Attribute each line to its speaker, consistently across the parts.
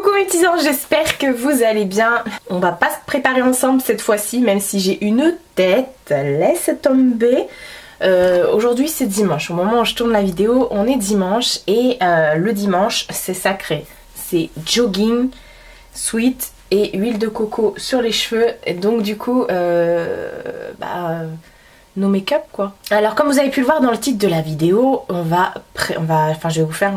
Speaker 1: Coucou mes petits anges, j'espère que vous allez bien. On va pas se préparer ensemble cette fois-ci, même si j'ai une tête, laisse tomber. Aujourd'hui c'est dimanche, au moment où je tourne la vidéo, on est dimanche et le dimanche c'est sacré. C'est jogging, sweat et huile de coco sur les cheveux. Et donc du coup, no make-up quoi. Alors comme vous avez pu le voir dans le titre de la vidéo, je vais vous faire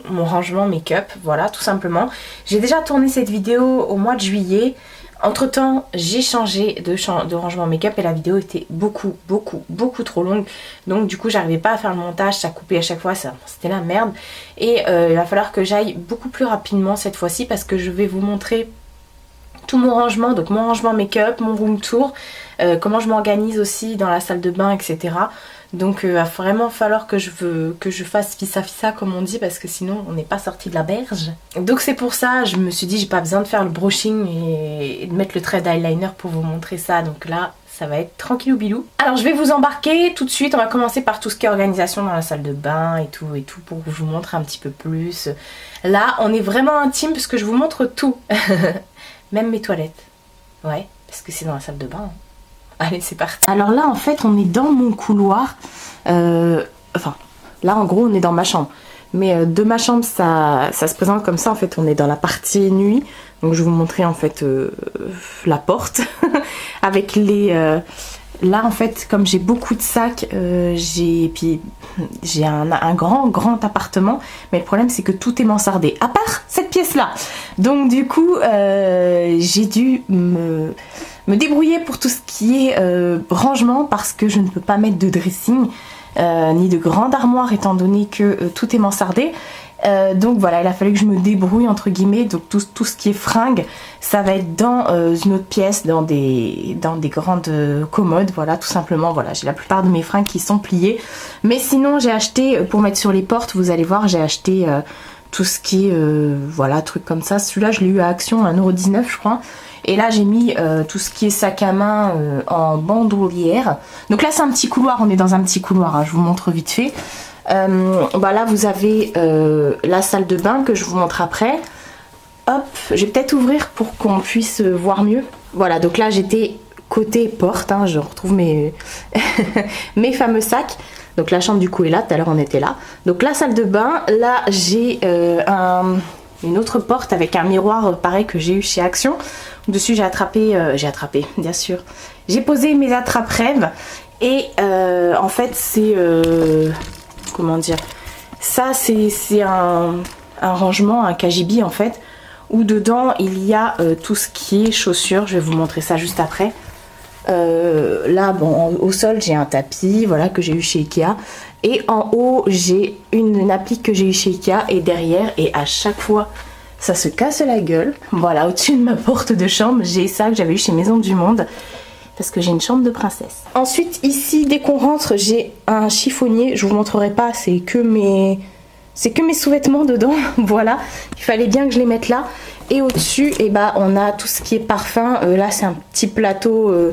Speaker 1: mon rangement make-up, voilà tout simplement. J'ai déjà tourné cette vidéo au mois de juillet. Entre temps j'ai changé de rangement make-up et la vidéo était beaucoup trop longue. Donc du coup j'arrivais pas à faire le montage, ça coupait à chaque fois, c'était la merde. Et il va falloir que j'aille beaucoup plus rapidement cette fois-ci parce que je vais vous montrer tout mon rangement, donc mon rangement make-up, mon room tour, comment je m'organise aussi dans la salle de bain, etc. Donc il va vraiment falloir que je fasse fissa comme on dit, parce que sinon on n'est pas sorti de la berge. Donc c'est pour ça, je me suis dit j'ai pas besoin de faire le brushing et de mettre le trait d'eyeliner pour vous montrer ça. Donc là ça va être tranquillou bilou. Alors je vais vous embarquer tout de suite, on va commencer par tout ce qui est organisation dans la salle de bain et tout pour que je vous montre un petit peu plus. Là on est vraiment intime parce que je vous montre tout. Même mes toilettes. Ouais, parce que c'est dans la salle de bain. Allez, c'est parti. Alors là, en fait, on est dans mon couloir. Enfin, là, en gros, on est dans ma chambre. Mais de ma chambre, ça se présente comme ça. En fait, on est dans la partie nuit. Donc, je vais vous montrer, en fait, la porte. Avec les... Là, en fait, comme j'ai beaucoup de sacs, j'ai un grand appartement. Mais le problème, c'est que tout est mansardé. À part cette pièce-là. Donc, du coup, j'ai dû me débrouiller pour tout ce qui est rangement. Parce que je ne peux pas mettre de dressing, ni de grande armoire, étant donné que tout est mansardé. Donc voilà, il a fallu que je me débrouille entre guillemets. Donc tout ce qui est fringues, ça va être dans une autre pièce, dans des grandes commodes, voilà, tout simplement. Voilà, j'ai la plupart de mes fringues qui sont pliées. Mais sinon j'ai acheté, pour mettre sur les portes, vous allez voir, j'ai acheté tout ce qui est, voilà, trucs comme ça. Celui-là je l'ai eu à Action, 1,19 € je crois. Et là j'ai mis tout ce qui est sac à main en bandoulière. Donc là c'est un petit couloir, on est dans un petit couloir, hein, je vous montre vite fait. Là vous avez la salle de bain que je vous montre après. Hop, je vais peut-être ouvrir pour qu'on puisse voir mieux. Voilà, donc là j'étais côté porte, hein, je retrouve mes mes fameux sacs. Donc la chambre du coup est là, tout à l'heure on était là. Donc la salle de bain, là j'ai une autre porte avec un miroir pareil que j'ai eu chez Action. Dessus j'ai attrapé, bien sûr. J'ai posé mes attrape-rêves et en fait c'est... comment dire, ça c'est un rangement, un cagibi en fait, où dedans il y a tout ce qui est chaussures. Je vais vous montrer ça juste après. Là bon, au sol j'ai un tapis, voilà, que j'ai eu chez Ikea, et en haut j'ai une applique que j'ai eu chez Ikea, et derrière, et à chaque fois ça se casse la gueule, voilà, au-dessus de ma porte de chambre j'ai ça que j'avais eu chez Maison du Monde, parce que j'ai une chambre de princesse. Ensuite ici, dès qu'on rentre, j'ai un chiffonnier. Je vous montrerai pas, c'est que mes sous-vêtements dedans. Voilà, il fallait bien que je les mette là. Et au-dessus, on a tout ce qui est parfum. Là c'est un petit plateau, vous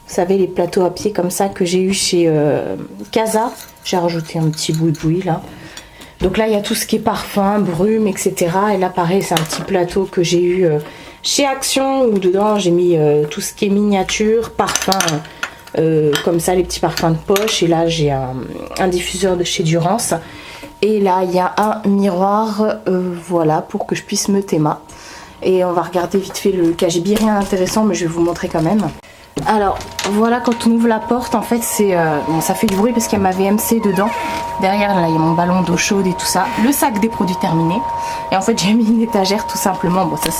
Speaker 1: savez, les plateaux à pied comme ça que j'ai eu chez Casa. J'ai rajouté un petit boui-boui là. Donc là il y a tout ce qui est parfum, brume, etc. Et là pareil, c'est un petit plateau que j'ai eu chez Action, où dedans j'ai mis tout ce qui est miniature, parfum, comme ça, les petits parfums de poche. Et là j'ai un diffuseur de chez Durance. Et là il y a un miroir, voilà, pour que je puisse me théma. Et on va regarder vite fait le cagibi, rien d'intéressant mais je vais vous montrer quand même. Alors voilà, quand on ouvre la porte, en fait c'est bon, ça fait du bruit parce qu'il y a ma VMC dedans. Derrière là il y a mon ballon d'eau chaude et tout ça, le sac des produits terminés. Et en fait j'ai mis une étagère tout simplement. Bon, ça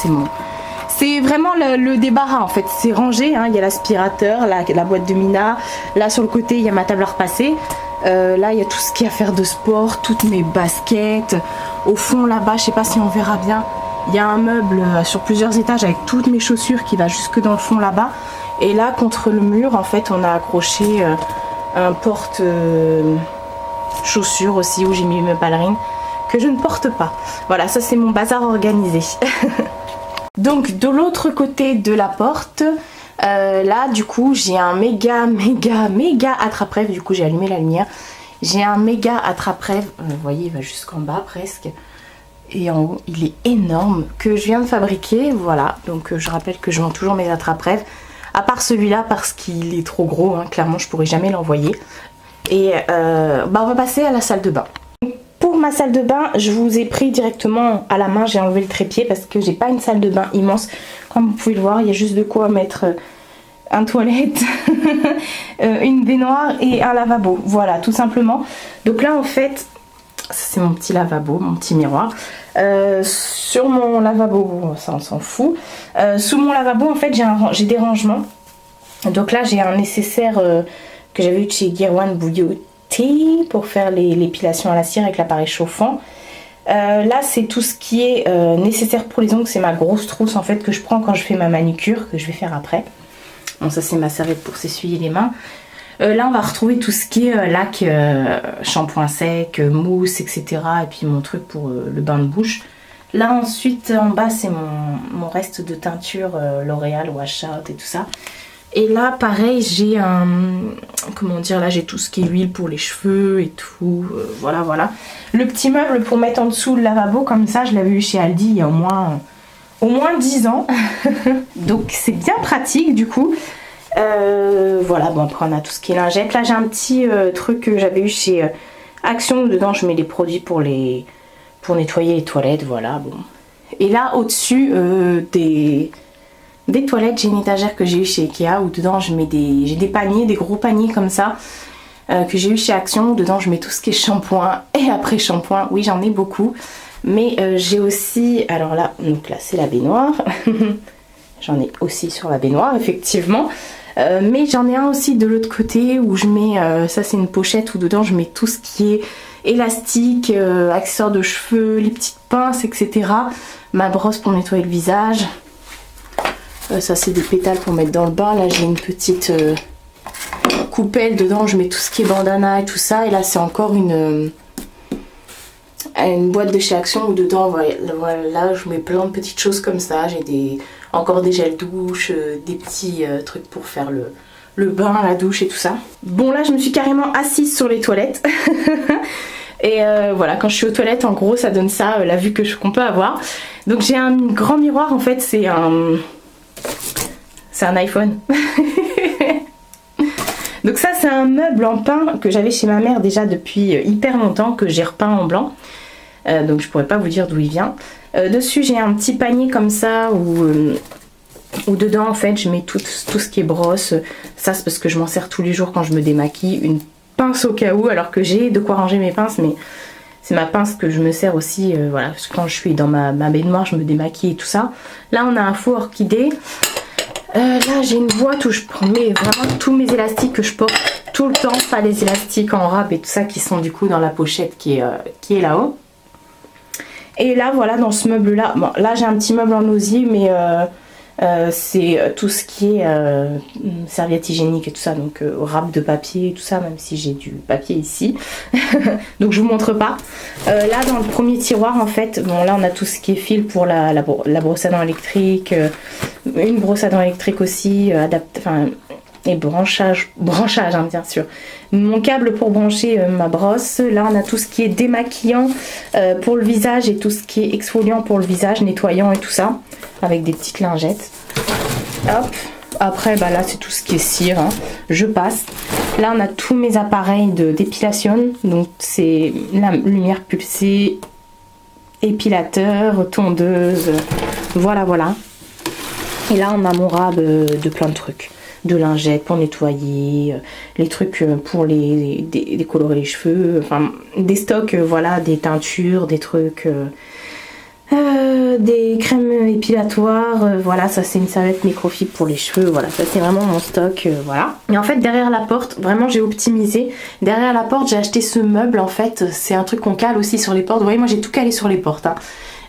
Speaker 1: c'est vraiment le débarras en fait, c'est rangé, hein. Il y a l'aspirateur, la boîte de Mina, là sur le côté il y a ma table à repasser, là il y a tout ce qui est à faire de sport, toutes mes baskets. Au fond là-bas, je sais pas si on verra bien, il y a un meuble sur plusieurs étages avec toutes mes chaussures qui va jusque dans le fond là-bas. Et là contre le mur en fait on a accroché un porte chaussures aussi, où j'ai mis mes ballerines que je ne porte pas. Voilà, ça c'est mon bazar organisé. Donc de l'autre côté de la porte, là du coup j'ai un méga attrape-rêve. Du coup j'ai allumé la lumière. J'ai un méga attrape-rêve, vous voyez, il va jusqu'en bas presque. Et en haut, il est énorme, que je viens de fabriquer, voilà. Donc je rappelle que je vends toujours mes attrape-rêves. À part celui-là parce qu'il est trop gros, hein. Clairement je pourrais jamais l'envoyer. Et on va passer à la salle de bain. Pour ma salle de bain, je vous ai pris directement à la main, j'ai enlevé le trépied parce que j'ai pas une salle de bain immense. Comme vous pouvez le voir, il y a juste de quoi mettre un toilette, une baignoire et un lavabo. Voilà, tout simplement. Donc là en fait, c'est mon petit lavabo, mon petit miroir. Sur mon lavabo, bon, ça on s'en fout. Sous mon lavabo en fait j'ai des rangements. Donc là j'ai un nécessaire que j'avais eu de chez Gear One Beauty pour faire l'épilation à la cire avec l'appareil chauffant. Là c'est tout ce qui est nécessaire pour les ongles, c'est ma grosse trousse en fait que je prends quand je fais ma manucure, que je vais faire après. Bon, ça c'est ma serviette pour s'essuyer les mains. Là on va retrouver tout ce qui est lac, shampoing sec, mousse, etc. Et puis mon truc pour le bain de bouche. Là ensuite en bas c'est mon reste de teinture L'Oréal, Wash Out et tout ça. Et là pareil j'ai un, comment dire, là j'ai tout ce qui est huile pour les cheveux et tout, voilà. Le petit meuble pour mettre en dessous le lavabo comme ça, je l'avais eu chez Aldi il y a au moins 10 ans. Donc c'est bien pratique du coup. Voilà, bon après on a tout ce qui est lingette. Là j'ai un petit truc que j'avais eu chez Action, dedans je mets les produits pour nettoyer les toilettes, voilà, bon. Et là au-dessus des toilettes, j'ai une étagère que j'ai eu chez Ikea où dedans j'ai des paniers, des gros paniers comme ça que j'ai eu chez Action. Dedans je mets tout ce qui est shampoing et après shampoing, oui j'en ai beaucoup. Mais j'ai aussi, alors là, donc là c'est la baignoire. J'en ai aussi sur la baignoire effectivement. Mais j'en ai un aussi de l'autre côté où je mets, ça c'est une pochette où dedans je mets tout ce qui est élastique, accessoires de cheveux, les petites pinces, etc. Ma brosse pour nettoyer le visage. Ça c'est des pétales pour mettre dans le bain. Là j'ai une petite coupelle dedans, je mets tout ce qui est bandana et tout ça. Et là c'est encore une boîte de chez Action où dedans voilà, je mets plein de petites choses comme ça. J'ai encore des gels douche, des petits trucs pour faire le bain, la douche et tout ça. Bon là je me suis carrément assise sur les toilettes. Et voilà, quand je suis aux toilettes en gros ça donne ça, la vue qu'on peut avoir. Donc j'ai un grand miroir, en fait c'est un iPhone. Donc ça c'est un meuble en pin que j'avais chez ma mère déjà depuis hyper longtemps, que j'ai repeint en blanc. Donc je pourrais pas vous dire d'où il vient. Dessus j'ai un petit panier comme ça où dedans en fait je mets tout ce qui est brosse. Ça c'est parce que je m'en sers tous les jours quand je me démaquille. Une pince au cas où, alors que j'ai de quoi ranger mes pinces, mais c'est ma pince que je me sers aussi, voilà, parce que quand je suis dans ma baignoire je me démaquille et tout ça. Là on a un faux orchidée. Là j'ai une boîte où je mets vraiment tous mes élastiques que je porte tout le temps, pas les élastiques en râpe et tout ça qui sont du coup dans la pochette qui est là-haut. Et là voilà, dans ce meuble là, bon là j'ai un petit meuble en osier, mais c'est tout ce qui est serviette hygiénique et tout ça, donc râpe de papier et tout ça, même si j'ai du papier ici. Donc je vous montre pas. Là dans le premier tiroir en fait, bon là on a tout ce qui est fil pour la brosse à dents électrique, une brosse à dents électrique aussi, et branchage hein, bien sûr. Mon câble pour brancher ma brosse. Là on a tout ce qui est démaquillant pour le visage et tout ce qui est exfoliant pour le visage, nettoyant et tout ça, avec des petites lingettes. Hop. Après bah là c'est tout ce qui est cire, hein. Je passe. Là on a tous mes appareils d'épilation, donc c'est la lumière pulsée, épilateur, tondeuse, voilà. Et là on a mon rab de plein de trucs, de lingettes pour nettoyer, les trucs pour décolorer les cheveux, enfin des stocks, voilà, des teintures, des trucs, des crèmes épilatoires, voilà, ça c'est une serviette microfibre pour les cheveux, voilà, ça c'est vraiment mon stock, voilà. Et en fait derrière la porte, vraiment j'ai optimisé, derrière la porte j'ai acheté ce meuble, en fait c'est un truc qu'on cale aussi sur les portes, vous voyez moi j'ai tout calé sur les portes, hein.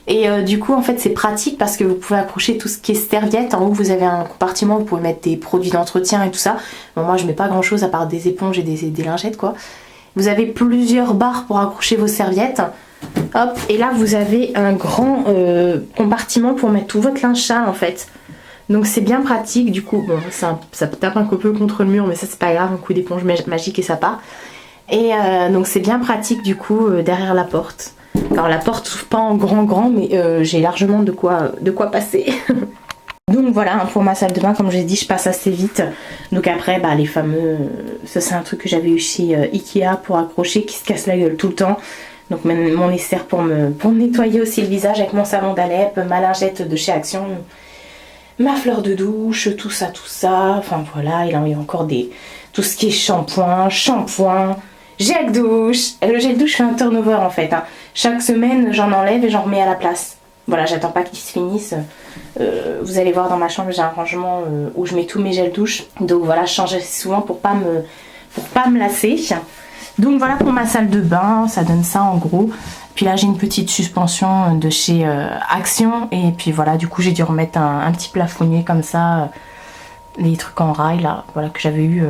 Speaker 1: Et du coup en fait c'est pratique parce que vous pouvez accrocher tout ce qui est serviette. En haut vous avez un compartiment où vous pouvez mettre des produits d'entretien et tout ça. Bon moi je mets pas grand chose à part des éponges et des lingettes quoi. Vous avez plusieurs barres pour accrocher vos serviettes. Hop, et là vous avez un grand compartiment pour mettre tout votre linge sale en fait. Donc c'est bien pratique du coup. Bon ça tape un peu contre le mur mais ça c'est pas grave, un coup d'éponge magique et ça part. Et donc c'est bien pratique du coup derrière la porte. Alors la porte s'ouvre pas en grand, mais j'ai largement de quoi passer. Donc voilà, hein, pour ma salle de bain, comme j'ai dit, je passe assez vite. Donc après, bah, les fameux... ça c'est un truc que j'avais eu chez Ikea pour accrocher, qui se casse la gueule tout le temps. Donc mon nécessaire pour me nettoyer aussi le visage avec mon savon d'Alep, ma lingette de chez Action, ma fleur de douche, tout ça. Enfin voilà, il y a encore tout ce qui est shampoing, gel douche. Le gel douche fait un turnover en fait. Hein. Chaque semaine, j'en enlève et j'en remets à la place. Voilà, j'attends pas qu'ils se finissent. Vous allez voir dans ma chambre, j'ai un rangement où je mets tous mes gels douche. Donc voilà, je change assez souvent pour pas me lasser. Donc voilà pour ma salle de bain, ça donne ça en gros. Puis là j'ai une petite suspension de chez Action. Et puis voilà, du coup j'ai dû remettre un petit plafonnier comme ça. Les trucs en rail là, voilà que j'avais eu.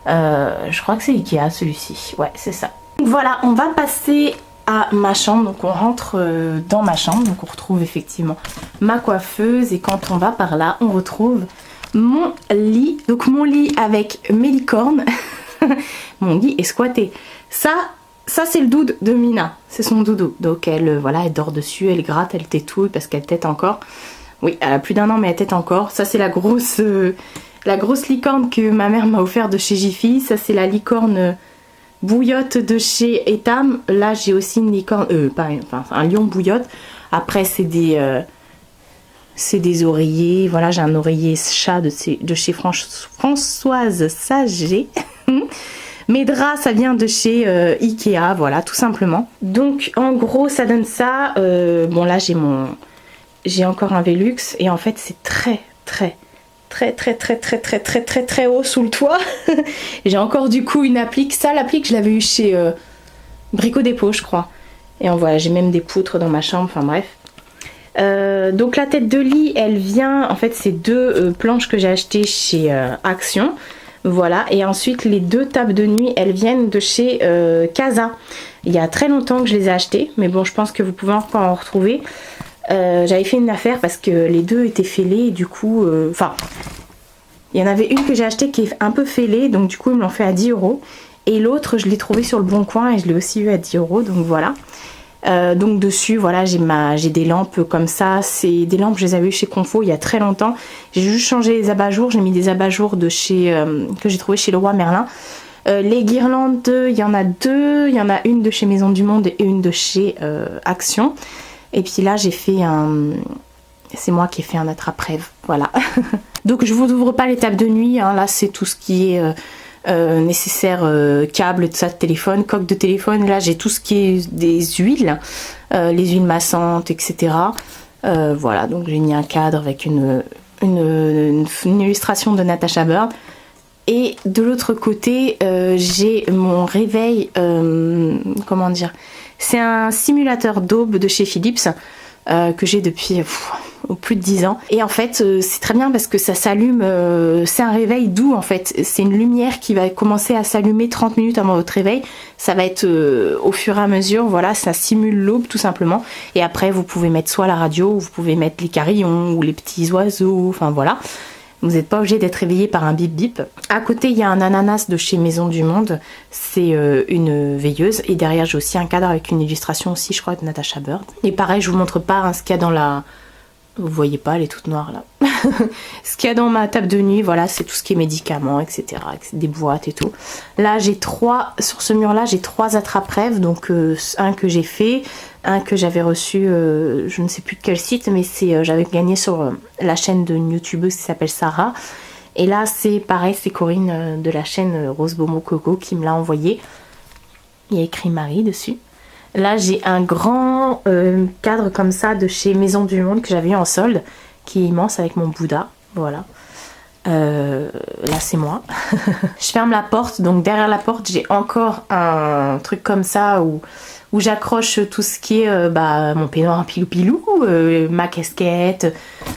Speaker 1: Je crois que c'est Ikea celui-ci. Ouais, c'est ça. Donc voilà, on va passer à ma chambre. Donc on rentre dans ma chambre. Donc on retrouve effectivement ma coiffeuse. Et quand on va par là, on retrouve mon lit. Donc mon lit avec mes licornes. Mon lit est squatté. Ça c'est le doudou de Mina. C'est son doudou. Donc elle dort dessus, elle gratte, elle tétouille parce qu'elle tète encore. Oui, elle a plus d'1 an mais elle tète encore. Ça c'est la grosse licorne que ma mère m'a offert de chez Jiffy. Ça c'est la licorne bouillotte de chez Etam. Là j'ai aussi une licorne, un lion bouillotte. Après c'est des oreillers. Voilà, j'ai un oreiller chat de chez Françoise Sager. Mes draps ça vient de chez Ikea, voilà, tout simplement. Donc en gros ça donne ça. Bon là j'ai encore un Velux et en fait c'est très haut sous le toit. J'ai encore du coup une applique. Ça l'applique je l'avais eu chez Brico Dépôt je crois. Et voilà, j'ai même des poutres dans ma chambre, enfin bref. Donc la tête de lit elle vient, en fait c'est 2 planches que j'ai achetées chez Action. Voilà, et ensuite les 2 tables de nuit elles viennent de chez Casa. Il y a très longtemps que je les ai achetées, mais bon je pense que vous pouvez encore en retrouver. J'avais fait une affaire parce que les 2 étaient fêlés et du coup, il y en avait une que j'ai achetée qui est un peu fêlée, donc du coup ils me l'ont fait à 10 €. Et l'autre je l'ai trouvée sur le bon coin et je l'ai aussi eu à 10 €, donc voilà. Donc dessus voilà j'ai des lampes comme ça, c'est des lampes je les avais eu chez Confo il y a très longtemps. J'ai juste changé les abat-jours, j'ai mis des abat-jours de chez que j'ai trouvé chez Leroy Merlin. Les guirlandes il y en a 2, il y en a une de chez Maison du Monde et une de chez Action. Et puis là j'ai fait c'est moi qui ai fait un attrape-rêve, voilà. Donc je vous ouvre pas les tables de nuit, hein. Là c'est tout ce qui est nécessaire, câble, tout ça, de téléphone, coque de téléphone. Là j'ai tout ce qui est des huiles, les huiles massantes, etc. Voilà, donc j'ai mis un cadre avec une illustration de Natasha Bird. Et de l'autre côté j'ai mon réveil, comment dire, c'est un simulateur d'aube de chez Philips que j'ai depuis plus de 10 ans. Et en fait c'est très bien parce que ça s'allume, c'est un réveil doux en fait. C'est une lumière qui va commencer à s'allumer 30 minutes avant votre réveil. Ça va être au fur et à mesure, voilà, ça simule l'aube tout simplement. Et après vous pouvez mettre soit la radio, vous pouvez mettre les carillons ou les petits oiseaux, enfin voilà. Vous n'êtes pas obligé d'être réveillé par un bip bip. À côté, il y a un ananas de chez Maison du Monde. C'est une veilleuse. Et derrière, j'ai aussi un cadre avec une illustration aussi, je crois, de Natasha Bird. Et pareil, je vous montre pas hein, ce qu'il y a dans la... Vous voyez pas, elle est toute noire là. Ce qu'il y a dans ma table de nuit, voilà, c'est tout ce qui est médicaments, etc. Des boîtes et tout. Là, j'ai 3... Sur ce mur-là, j'ai 3 attrape-rêves. Donc, un que j'ai fait... Un que j'avais reçu, je ne sais plus de quel site, mais j'avais gagné sur la chaîne d'une youtubeuse qui s'appelle Sarah. Et là c'est pareil, c'est Corinne de la chaîne Rose Bomo Coco qui me l'a envoyé. Il y a écrit Marie dessus. Là j'ai un grand cadre comme ça de chez Maison du Monde que j'avais eu en solde, qui est immense avec mon Bouddha, voilà. Là c'est moi. Je ferme la porte, donc derrière la porte j'ai encore un truc comme ça où j'accroche tout ce qui est mon peignoir en pilou-pilou, ma casquette,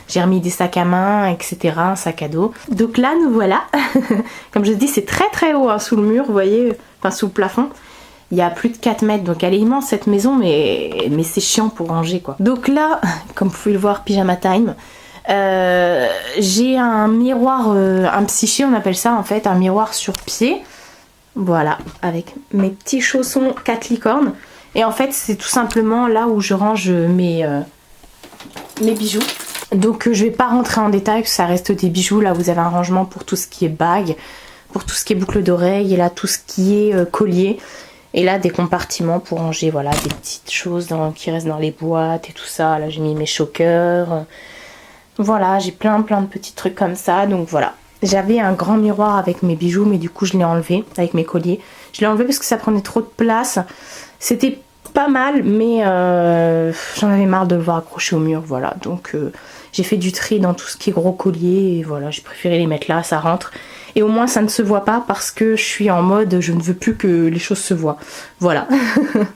Speaker 1: j'ai remis des sacs à main, etc., un sac à dos. Donc là, nous voilà. Comme je dis, c'est très haut hein, sous le mur, vous voyez, enfin sous le plafond. Il y a plus de 4 mètres, donc elle est immense cette maison, mais c'est chiant pour ranger quoi. Donc là, comme vous pouvez le voir, pyjama time. J'ai un miroir, un psyché on appelle ça en fait, un miroir sur pied. Voilà, avec mes petits chaussons 4 licornes. Et en fait c'est tout simplement là où je range mes bijoux. Donc je vais pas rentrer en détail parce que ça reste des bijoux. Là vous avez un rangement pour tout ce qui est bague, pour tout ce qui est boucle d'oreille, et là tout ce qui est collier. Et là des compartiments pour ranger voilà des petites choses qui restent dans les boîtes et tout ça. Là j'ai mis mes chokers. Voilà, j'ai plein de petits trucs comme ça. Donc voilà. J'avais un grand miroir avec mes bijoux, mais du coup je l'ai enlevé avec mes colliers. Je l'ai enlevé parce que ça prenait trop de place. C'était pas mal, mais j'en avais marre de le voir accroché au mur, voilà. Donc j'ai fait du tri dans tout ce qui est gros collier, et voilà, j'ai préféré les mettre là, ça rentre. Et au moins ça ne se voit pas parce que je suis en mode, je ne veux plus que les choses se voient. Voilà.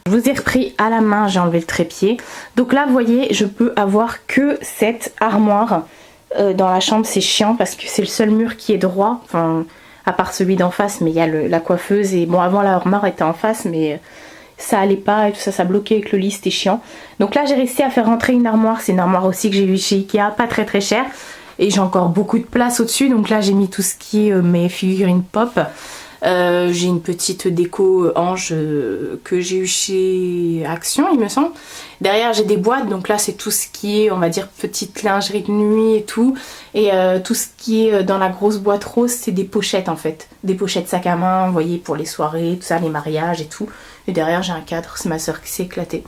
Speaker 1: Je vous ai repris à la main, j'ai enlevé le trépied. Donc là, vous voyez, je peux avoir que cette armoire. Dans la chambre c'est chiant parce que c'est le seul mur qui est droit, enfin à part celui d'en face, mais il y a la coiffeuse et bon avant l'armoire était en face mais ça allait pas et tout ça, ça bloquait avec le lit, c'était chiant. Donc là j'ai réussi à faire rentrer une armoire, c'est une armoire aussi que j'ai eu chez Ikea, pas très cher, et j'ai encore beaucoup de place au dessus. Donc là j'ai mis tout ce qui est mes figurines pop. J'ai une petite déco ange que j'ai eu chez Action il me semble. Derrière j'ai des boîtes, donc là c'est tout ce qui est on va dire petite lingerie de nuit et tout. Et tout ce qui est dans la grosse boîte rose c'est des pochettes en fait. Des pochettes sac à main, vous voyez, pour les soirées, tout ça, les mariages et tout. Et derrière j'ai un cadre, c'est ma soeur qui s'est éclatée.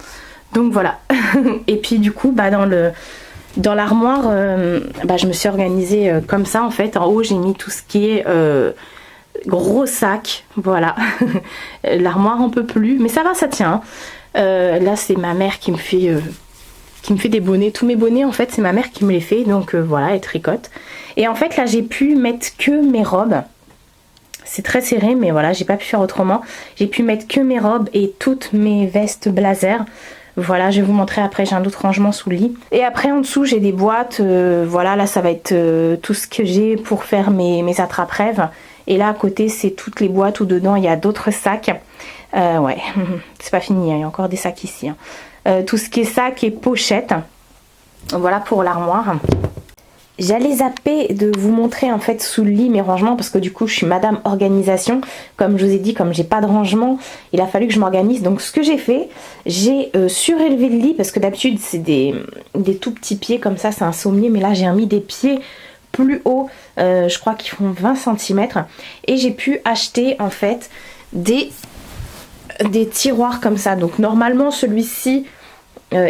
Speaker 1: Donc voilà. Et puis du coup dans l'armoire je me suis organisée comme ça en fait. En haut j'ai mis tout ce qui est gros sac, voilà. L'armoire on peut plus, mais ça va, ça tient. Là c'est ma mère qui me fait des bonnets. Tous mes bonnets en fait c'est ma mère qui me les fait, donc voilà, elle tricote. Et en fait là j'ai pu mettre que mes robes. C'est très serré mais voilà, j'ai pas pu faire autrement. J'ai pu mettre que mes robes et toutes mes vestes blazer. Voilà, je vais vous montrer après, j'ai un autre rangement sous le lit. Et après en dessous j'ai des boîtes, voilà, là ça va être tout ce que j'ai pour faire mes attrape-rêves. Et là à côté c'est toutes les boîtes où dedans il y a d'autres sacs. Ouais, c'est pas fini, hein, il y a encore des sacs ici. Hein. Tout ce qui est sacs et pochettes. Voilà pour l'armoire. J'allais zapper de vous montrer en fait sous le lit mes rangements parce que du coup je suis madame organisation. Comme je vous ai dit, comme j'ai pas de rangement, il a fallu que je m'organise. Donc ce que j'ai fait, j'ai surélevé le lit parce que d'habitude c'est des tout petits pieds comme ça, c'est un sommier. Mais là j'ai mis des pieds plus hauts, je crois qu'ils font 20 cm. Et j'ai pu acheter en fait des tiroirs comme ça. Donc normalement celui-ci...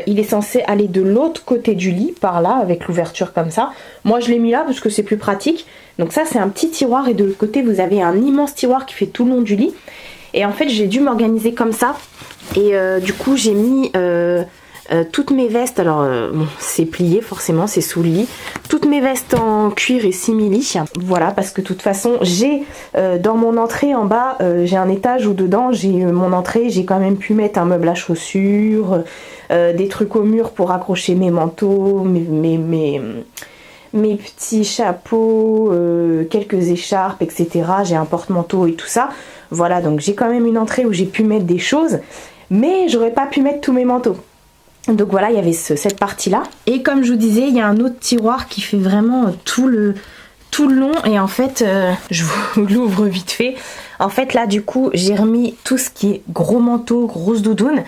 Speaker 1: il est censé aller de l'autre côté du lit, par là, avec l'ouverture comme ça. Moi je l'ai mis là parce que c'est plus pratique. Donc ça c'est un petit tiroir et de l'autre côté vous avez un immense tiroir qui fait tout le long du lit. Et en fait j'ai dû m'organiser comme ça. Et du coup j'ai mis toutes mes vestes, alors bon, c'est plié forcément, c'est sous le lit. Toutes mes vestes en cuir et simili. Voilà, parce que de toute façon j'ai dans mon entrée en bas, j'ai un étage où dedans j'ai mon entrée, j'ai quand même pu mettre un meuble à chaussures, des trucs au mur pour accrocher mes manteaux, mes petits chapeaux, quelques écharpes, etc. J'ai un porte-manteau et tout ça. Voilà, donc j'ai quand même une entrée où j'ai pu mettre des choses, mais j'aurais pas pu mettre tous mes manteaux. Donc voilà, il y avait cette partie là. Et comme je vous disais, il y a un autre tiroir qui fait vraiment tout le long. Et en fait, je vous l'ouvre vite fait. En fait là du coup j'ai remis tout ce qui est gros manteau, grosse doudoune.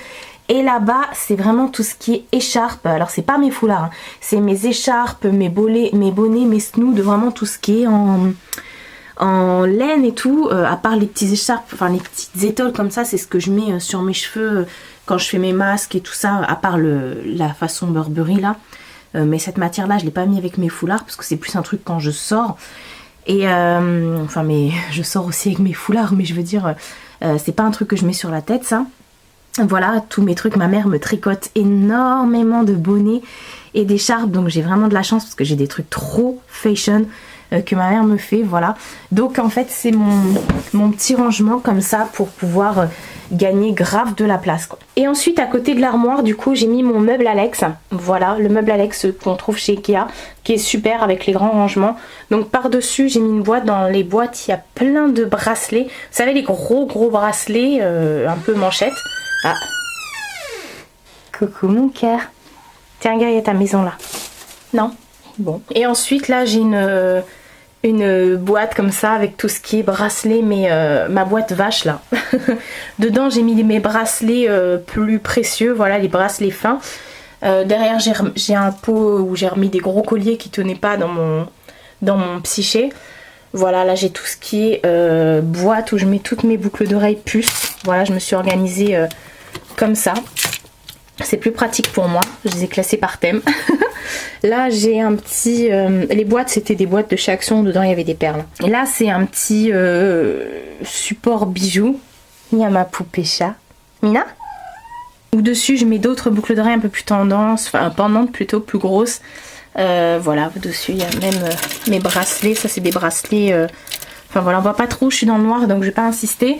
Speaker 1: Et là-bas c'est vraiment tout ce qui est écharpe. Alors c'est pas mes foulards, hein. C'est mes écharpes, mes bonnets, mes snoods, vraiment tout ce qui est en laine et tout, à part les petites écharpes, enfin les petites étoiles comme ça, c'est ce que je mets sur mes cheveux quand je fais mes masques et tout ça, à part la façon Burberry là. Mais cette matière là je l'ai pas mis avec mes foulards parce que c'est plus un truc quand je sors. Et enfin mais je sors aussi avec mes foulards, mais je veux dire c'est pas un truc que je mets sur la tête ça. Voilà, tous mes trucs, ma mère me tricote énormément de bonnets et d'écharpes, donc j'ai vraiment de la chance parce que j'ai des trucs trop fashion que ma mère me fait, voilà. Donc en fait c'est mon petit rangement comme ça pour pouvoir gagner grave de la place, quoi. Et ensuite à côté de l'armoire du coup j'ai mis mon meuble Alex, voilà, le meuble Alex qu'on trouve chez Ikea, qui est super avec les grands rangements. Donc par dessus j'ai mis une boîte, dans les boîtes il y a plein de bracelets, vous savez les gros bracelets un peu manchettes. Ah, coucou mon cœur. Tiens, regarde, il y a ta maison là. Non? Bon. Et ensuite là j'ai une boîte comme ça avec tout ce qui est bracelet, mais ma boîte vache là. Dedans j'ai mis mes bracelets plus précieux, voilà, les bracelets fins. Derrière j'ai un pot où j'ai remis des gros colliers qui tenaient pas dans mon psyché. Voilà, là j'ai tout ce qui est boîte où je mets toutes mes boucles d'oreilles puces. Voilà, je me suis organisée comme ça. C'est plus pratique pour moi, je les ai classées par thème. Là j'ai un petit... les boîtes c'était des boîtes de chez Action, dedans il y avait des perles. Et là c'est un petit support bijoux. Il y a ma poupée chat. Mina? Où dessus je mets d'autres boucles d'oreilles un peu plus tendances, enfin pendantes plutôt, plus grosses. Voilà, dessus il y a même mes bracelets, ça c'est des bracelets... Enfin voilà, on voit pas trop, je suis dans le noir donc je vais pas insister.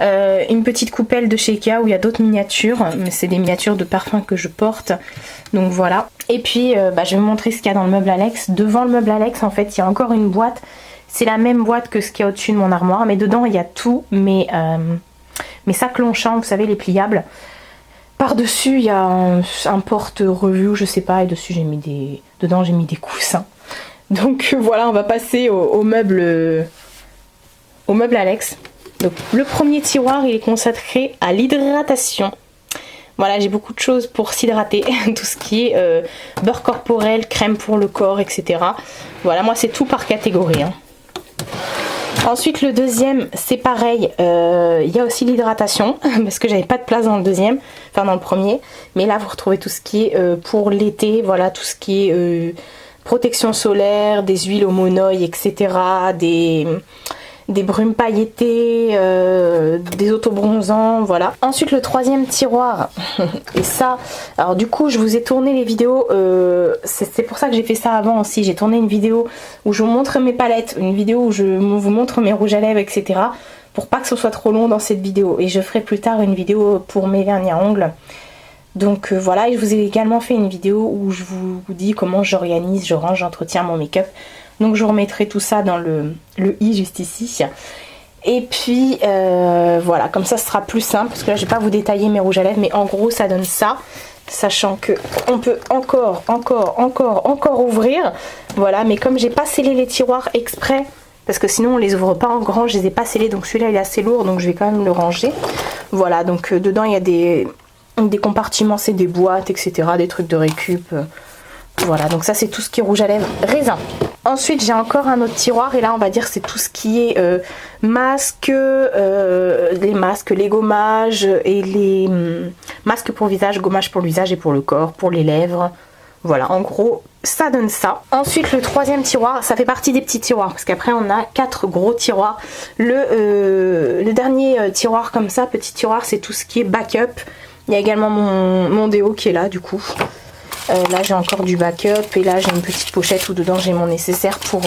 Speaker 1: Une petite coupelle de chez Ikea où il y a d'autres miniatures, mais c'est des miniatures de parfums que je porte, donc voilà. Et puis je vais vous montrer ce qu'il y a dans le meuble Alex. Devant le meuble Alex en fait il y a encore une boîte, c'est la même boîte que ce qu'il y a au-dessus de mon armoire, mais dedans il y a tous mes sacs Longchamp, vous savez, les pliables. Par dessus il y a un porte-revue, je sais pas, et dessus dedans j'ai mis des coussins. Donc voilà, on va passer au meuble Alex. Donc le premier tiroir il est consacré à l'hydratation. Voilà, j'ai beaucoup de choses pour s'hydrater, tout ce qui est beurre corporel, crème pour le corps, etc. Voilà, moi c'est tout par catégorie. Hein. Ensuite le deuxième c'est pareil, il y a aussi l'hydratation, parce que j'avais pas de place dans le deuxième, enfin dans le premier. Mais là vous retrouvez tout ce qui est pour l'été, voilà, tout ce qui est protection solaire, des huiles au monoï, etc. Des brumes pailletées, des autobronzants, voilà. Ensuite le troisième tiroir, et ça, alors du coup je vous ai tourné les vidéos, c'est pour ça que j'ai fait ça avant aussi, j'ai tourné une vidéo où je vous montre mes palettes, une vidéo où je vous montre mes rouges à lèvres, etc. Pour pas que ce soit trop long dans cette vidéo, et je ferai plus tard une vidéo pour mes vernis à ongles. Donc voilà, et je vous ai également fait une vidéo où je vous dis comment j'organise, je range, j'entretiens mon make-up. Donc je vous remettrai tout ça dans le i juste ici. Et puis voilà, comme ça ce sera plus simple, parce que là je vais pas vous détailler mes rouges à lèvres, mais en gros ça donne ça, sachant que on peut encore ouvrir. Voilà, mais comme j'ai pas scellé les tiroirs exprès, parce que sinon on les ouvre pas en grand, je les ai pas scellés, donc celui-là il est assez lourd, donc je vais quand même le ranger. Voilà, donc dedans il y a des compartiments, c'est des boîtes, etc., des trucs de récup. Voilà, donc ça c'est tout ce qui est rouge à lèvres raisin. Ensuite j'ai encore un autre tiroir, et là on va dire c'est tout ce qui est masques, les masques, les gommages et les masques pour visage, gommages pour le visage et pour le corps, pour les lèvres. Voilà, en gros ça donne ça. Ensuite le troisième tiroir, ça fait partie des petits tiroirs, parce qu'après on a 4 gros tiroirs. Le dernier tiroir comme ça, petit tiroir, c'est tout ce qui est backup. Il y a également mon déo qui est là du coup. Là j'ai encore du backup, et là j'ai une petite pochette où dedans j'ai mon nécessaire pour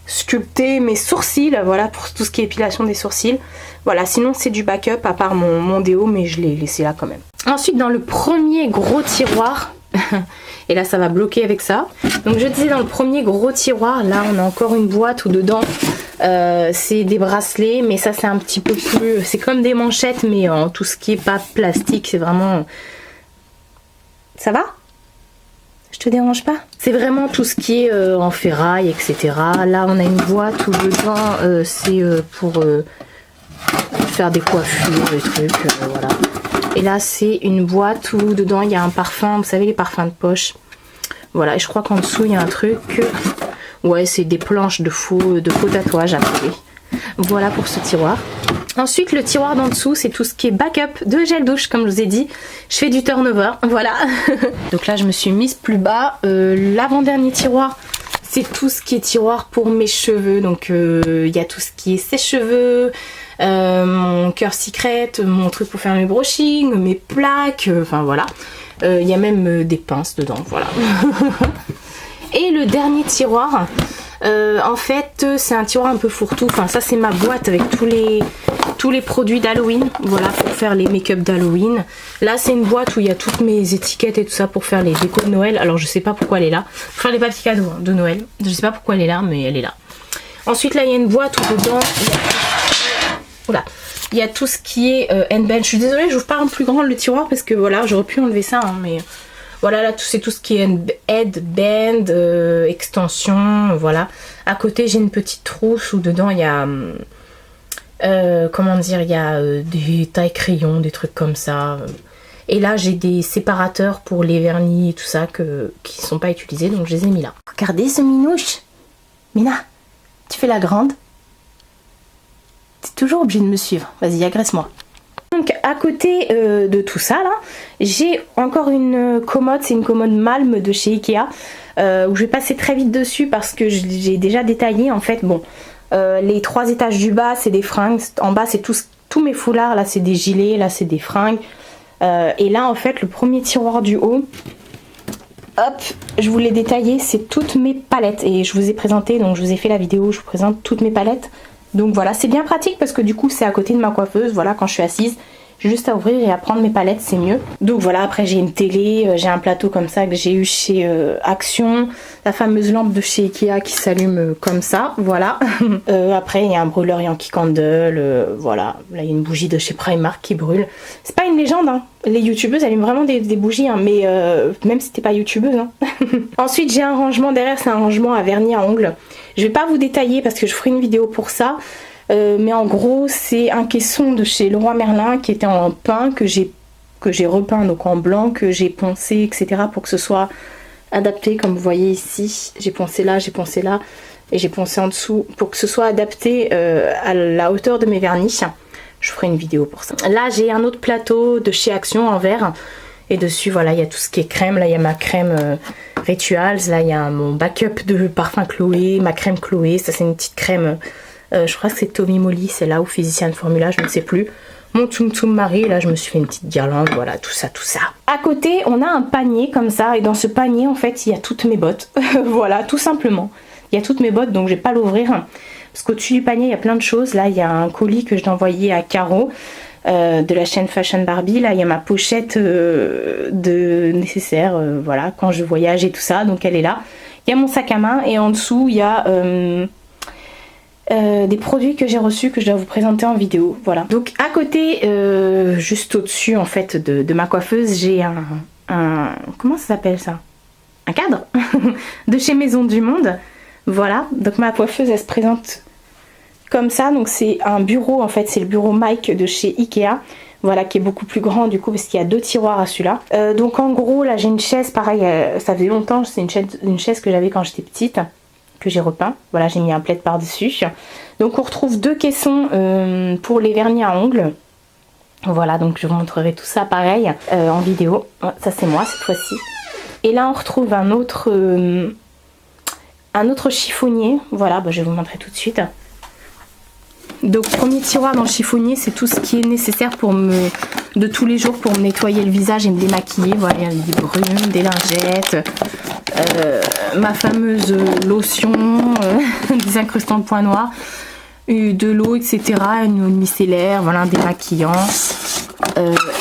Speaker 1: sculpter mes sourcils, voilà, pour tout ce qui est épilation des sourcils. Voilà, sinon c'est du backup à part mon déo, mais je l'ai laissé là quand même. Ensuite dans le premier gros tiroir, et là ça va bloquer avec ça. Donc je disais dans le premier gros tiroir, là on a encore une boîte où dedans c'est des bracelets, mais ça c'est un petit peu plus, c'est comme des manchettes, mais en tout ce qui est pas plastique, c'est vraiment... Ça va ? Je te dérange pas? C'est vraiment tout ce qui est en ferraille, etc. Là on a une boîte où dedans c'est pour faire des coiffures, des trucs, voilà. Et là c'est une boîte où dedans il y a un parfum, vous savez, les parfums de poche. Voilà, et je crois qu'en dessous il y a un truc, ouais, c'est des planches de faux tatouages après. Voilà pour ce tiroir. Ensuite le tiroir d'en dessous c'est tout ce qui est backup de gel douche, comme je vous ai dit. Je fais du turnover, voilà. Donc là je me suis mise plus bas. L'avant-dernier tiroir c'est tout ce qui est tiroir pour mes cheveux. Donc il y a tout ce qui est sèche-cheveux, mon cœur secret, mon truc pour faire mes brushings, mes plaques, enfin voilà. Il y a même des pinces dedans, voilà. Et le dernier tiroir, en fait c'est un tiroir un peu fourre-tout. Enfin ça c'est ma boîte avec tous les produits d'Halloween, voilà, pour faire les make-up d'Halloween. Là c'est une boîte où il y a toutes mes étiquettes et tout ça pour faire les décos de Noël. Alors je sais pas pourquoi elle est là, pour faire les petits cadeaux de Noël. Je sais pas pourquoi elle est là, mais elle est là. Ensuite là il y a une boîte où dedans il y a tout ce qui est handband. Je suis désolée, j'ouvre pas un plus grand le tiroir parce que voilà, j'aurais pu enlever ça, hein, mais Voilà, là c'est tout ce qui est headband, extension, voilà. À côté j'ai une petite trousse où dedans il y a, comment dire, il y a des tailles crayons, des trucs comme ça. Et là j'ai des séparateurs pour les vernis et tout ça qui sont pas utilisés, donc je les ai mis là. Regardez ce minouche. Mina, tu fais la grande. T'es toujours obligé de me suivre. Vas-y, agresse-moi. Donc à côté de tout ça là, j'ai encore une commode, c'est une commode Malm de chez Ikea, où je vais passer très vite dessus parce que j'ai déjà détaillé en fait. Bon, les 3 étages du bas c'est des fringues, en bas c'est tous mes foulards, là c'est des gilets, là c'est des fringues. Et là en fait le premier tiroir du haut, hop, je vous l'ai détaillé, c'est toutes mes palettes. Et je vous ai présenté, donc je vous ai fait la vidéo, je vous présente toutes mes palettes. Donc voilà, c'est bien pratique parce que du coup c'est à côté de ma coiffeuse, voilà, quand je suis assise, j'ai juste à ouvrir et à prendre mes palettes, c'est mieux. Donc voilà, après j'ai une télé, j'ai un plateau comme ça que j'ai eu chez Action, la fameuse lampe de chez Ikea qui s'allume comme ça, voilà. Après il y a un brûleur Yankee Candle, voilà, là il y a une bougie de chez Primark qui brûle. C'est pas une légende, hein. Les youtubeuses allument vraiment des bougies, hein, mais même si t'es pas youtubeuse. Hein. Ensuite j'ai un rangement derrière, c'est un rangement à vernis à ongles. Je vais pas vous détailler parce que je ferai une vidéo pour ça. Mais en gros c'est un caisson de chez Leroy Merlin qui était en pain, que j'ai repeint, donc en blanc, que j'ai poncé etc. pour que ce soit adapté, comme vous voyez ici. J'ai poncé là et j'ai poncé en dessous pour que ce soit adapté à la hauteur de mes vernis. Je ferai une vidéo pour ça. Là j'ai un autre plateau de chez Action en verre. Et dessus, voilà, il y a tout ce qui est crème. Là, il y a ma crème Rituals. Là, il y a mon backup de parfum Chloé, ma crème Chloé. Ça, c'est une petite crème, je crois que c'est Tommy Moly, c'est là, ou Physician Formula, je ne sais plus. Mon Tsum Tsum Marie, là, je me suis fait une petite guirlande, voilà, tout ça, tout ça. À côté, on a un panier comme ça. Et dans ce panier, en fait, il y a toutes mes bottes. Voilà, tout simplement. Il y a toutes mes bottes, donc je vais pas l'ouvrir. Parce qu'au-dessus du panier, il y a plein de choses. Là, il y a un colis que je dois envoyer à Caro. De la chaîne Fashion Barbie. Là il y a ma pochette de nécessaire, voilà, quand je voyage et tout ça, donc elle est là. Il y a mon sac à main et en dessous il y a des produits que j'ai reçus que je dois vous présenter en vidéo, voilà. Donc à côté, juste au dessus en fait de ma coiffeuse, j'ai un comment ça s'appelle ça, un cadre de chez Maison du Monde, voilà. Donc ma coiffeuse elle se présente comme ça, donc c'est un bureau, en fait c'est le bureau Mike de chez Ikea, voilà, qui est beaucoup plus grand du coup parce qu'il y a 2 tiroirs à celui-là. Donc en gros là j'ai une chaise, pareil, ça faisait longtemps, c'est une chaise que j'avais quand j'étais petite, que j'ai repeint, voilà, j'ai mis un plaid par dessus. Donc on retrouve 2 caissons pour les vernis à ongles, voilà, donc je vous montrerai tout ça pareil en vidéo. Ça c'est moi cette fois-ci. Et là on retrouve un autre chiffonnier, voilà, bah, je vais vous montrer tout de suite. Donc premier tiroir dans le chiffonnier, c'est tout ce qui est nécessaire de tous les jours pour me nettoyer le visage et me démaquiller. Voilà, il y a des brumes, des lingettes, ma fameuse lotion, des incrustants de points noirs, de l'eau, etc. Une eau micellaire, voilà, un démaquillant.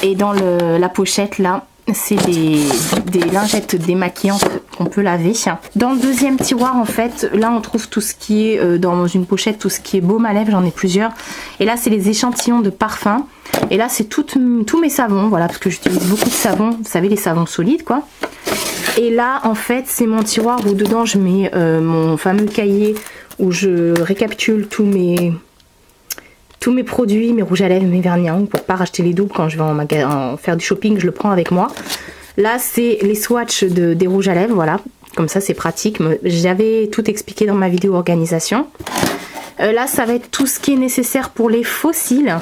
Speaker 1: Et dans la pochette là, c'est des lingettes démaquillantes qu'on peut laver. Dans le deuxième tiroir en fait, là on trouve tout ce qui est dans une pochette, tout ce qui est baume à lèvres, j'en ai plusieurs. Et là c'est les échantillons de parfum. Et là c'est tous mes savons, voilà, parce que j'utilise beaucoup de savons, vous savez les savons solides quoi. Et là en fait c'est mon tiroir où dedans je mets mon fameux cahier où je récapitule tous mes produits, mes rouges à lèvres, mes vernis à ongles, pour pas racheter les doubles quand je vais en magasin faire du shopping, je le prends avec moi. Là c'est les swatchs des rouges à lèvres, voilà, comme ça c'est pratique, j'avais tout expliqué dans ma vidéo organisation. Là ça va être tout ce qui est nécessaire pour les faux cils,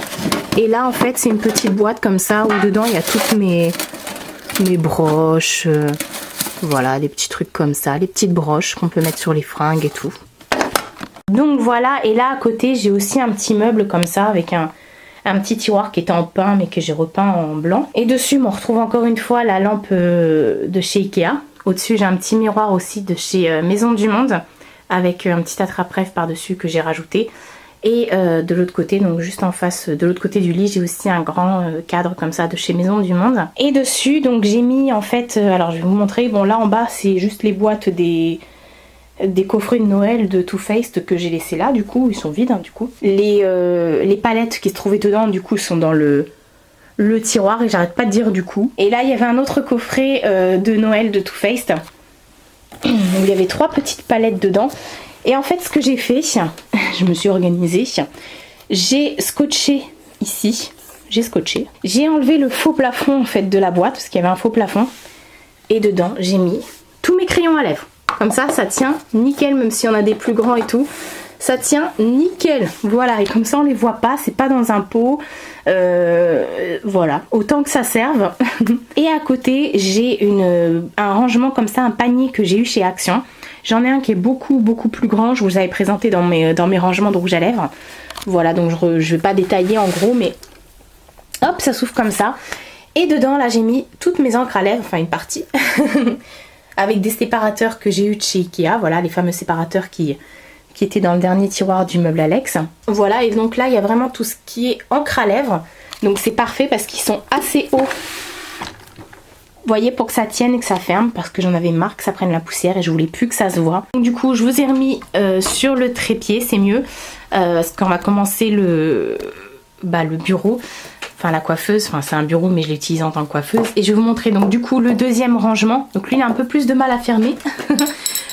Speaker 1: et là en fait c'est une petite boîte comme ça où dedans il y a toutes mes broches, voilà, des petits trucs comme ça, les petites broches qu'on peut mettre sur les fringues et tout. Donc voilà, et là à côté j'ai aussi un petit meuble comme ça avec un petit tiroir qui était en pin mais que j'ai repeint en blanc. Et dessus on retrouve encore une fois la lampe de chez Ikea. Au-dessus j'ai un petit miroir aussi de chez Maison du Monde avec un petit attrape-rêve par dessus que j'ai rajouté. Et de l'autre côté, donc juste en face, de l'autre côté du lit, j'ai aussi un grand cadre comme ça de chez Maison du Monde. Et dessus donc j'ai mis en fait, alors je vais vous montrer, bon là en bas c'est juste les boîtes des coffrets de Noël de Too Faced que j'ai laissé là, du coup ils sont vides hein, du coup. Les palettes qui se trouvaient dedans du coup sont dans le le tiroir et j'arrête pas de dire du coup. Et là il y avait un autre coffret de Noël de Too Faced où il y avait 3 petites palettes dedans. Et en fait ce que j'ai fait, je me suis organisée, j'ai scotché ici, j'ai enlevé le faux plafond en fait de la boîte parce qu'il y avait un faux plafond et dedans j'ai mis tous mes crayons à lèvres. Comme ça tient nickel, même si on a des plus grands et tout. Ça tient nickel, voilà, et comme ça on les voit pas, c'est pas dans un pot, voilà, autant que ça serve. Et à côté j'ai un rangement comme ça, un panier que j'ai eu chez Action. J'en ai un qui est beaucoup plus grand, je vous avais présenté dans mes rangements de rouge à lèvres. Voilà, donc je vais pas détailler en gros, mais hop, ça s'ouvre comme ça. Et dedans là j'ai mis toutes mes encres à lèvres, enfin une partie, avec des séparateurs que j'ai eu de chez Ikea, voilà, les fameux séparateurs qui était dans le dernier tiroir du meuble Alex. Voilà, et donc là il y a vraiment tout ce qui est encre à lèvres, donc c'est parfait parce qu'ils sont assez hauts, vous voyez, pour que ça tienne et que ça ferme, parce que j'en avais marre que ça prenne la poussière et je voulais plus que ça se voit. Donc du coup je vous ai remis sur le trépied, c'est mieux, parce qu'on va commencer le bureau, enfin la coiffeuse, enfin c'est un bureau mais je l'utilise en tant que coiffeuse. Et je vais vous montrer donc du coup le deuxième rangement, donc lui il a un peu plus de mal à fermer.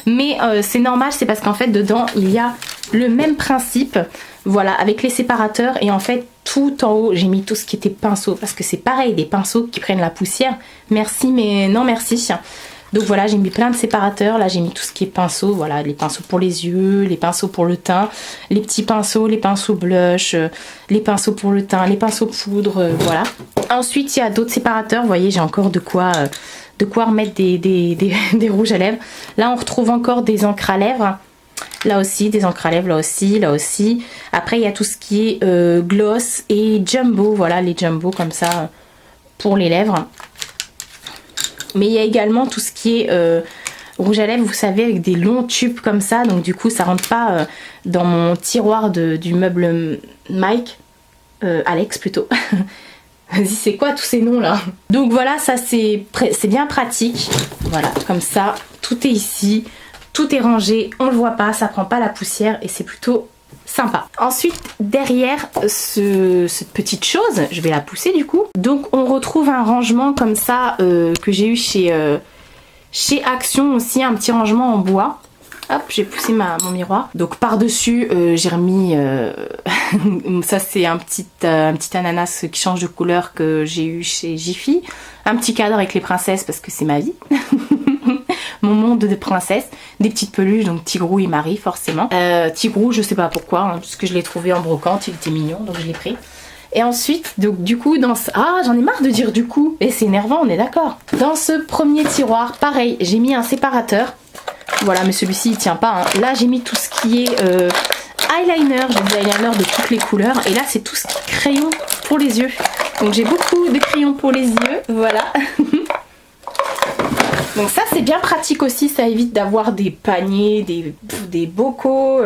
Speaker 1: Mais c'est normal, c'est parce qu'en fait dedans il y a le même principe, voilà, avec les séparateurs. Et en fait tout en haut j'ai mis tout ce qui était pinceau, parce que c'est pareil, des pinceaux qui prennent la poussière, merci mais non merci. Donc voilà, j'ai mis plein de séparateurs, là j'ai mis tout ce qui est pinceau, voilà, les pinceaux pour les yeux, les pinceaux pour le teint, les petits pinceaux, les pinceaux blush, les pinceaux pour le teint, les pinceaux poudre, voilà. Ensuite il y a d'autres séparateurs, vous voyez, j'ai encore de quoi remettre des rouges à lèvres. Là on retrouve encore des encres à lèvres, là aussi des encres à lèvres, là aussi. Après il y a tout ce qui est gloss et jumbo, voilà, les jumbo comme ça pour les lèvres. Mais il y a également tout ce qui est rouge à lèvres, vous savez, avec des longs tubes comme ça, donc du coup ça rentre pas dans mon tiroir du meuble Alex plutôt. Vas-y, c'est quoi tous ces noms là? Donc voilà, ça c'est bien pratique. Voilà, comme ça, tout est ici, tout est rangé, on le voit pas, ça prend pas la poussière et c'est plutôt sympa. Ensuite, derrière cette petite chose, je vais la pousser du coup. Donc on retrouve un rangement comme ça que j'ai eu chez Action aussi, un petit rangement en bois. Hop, j'ai poussé mon miroir. Donc par-dessus, j'ai remis... ça c'est un petit ananas qui change de couleur que j'ai eu chez Jiffy. Un petit cadre avec les princesses parce que c'est ma vie. Mon monde de princesse. Des petites peluches, donc Tigrou et Marie forcément. Tigrou, je sais pas pourquoi, hein, parce que je l'ai trouvé en brocante, il était mignon, donc je l'ai pris. Et ensuite, donc du coup, j'en ai marre de dire du coup, et c'est énervant, on est d'accord. Dans ce premier tiroir, pareil, j'ai mis un séparateur. Voilà, mais celui-ci il tient pas, hein. Là j'ai mis tout ce qui est eyeliner, j'ai des eyeliners de toutes les couleurs. Et là c'est tout ce qui est crayon pour les yeux. Donc j'ai beaucoup de crayons pour les yeux, voilà. Donc ça c'est bien pratique aussi, ça évite d'avoir des paniers, des bocaux,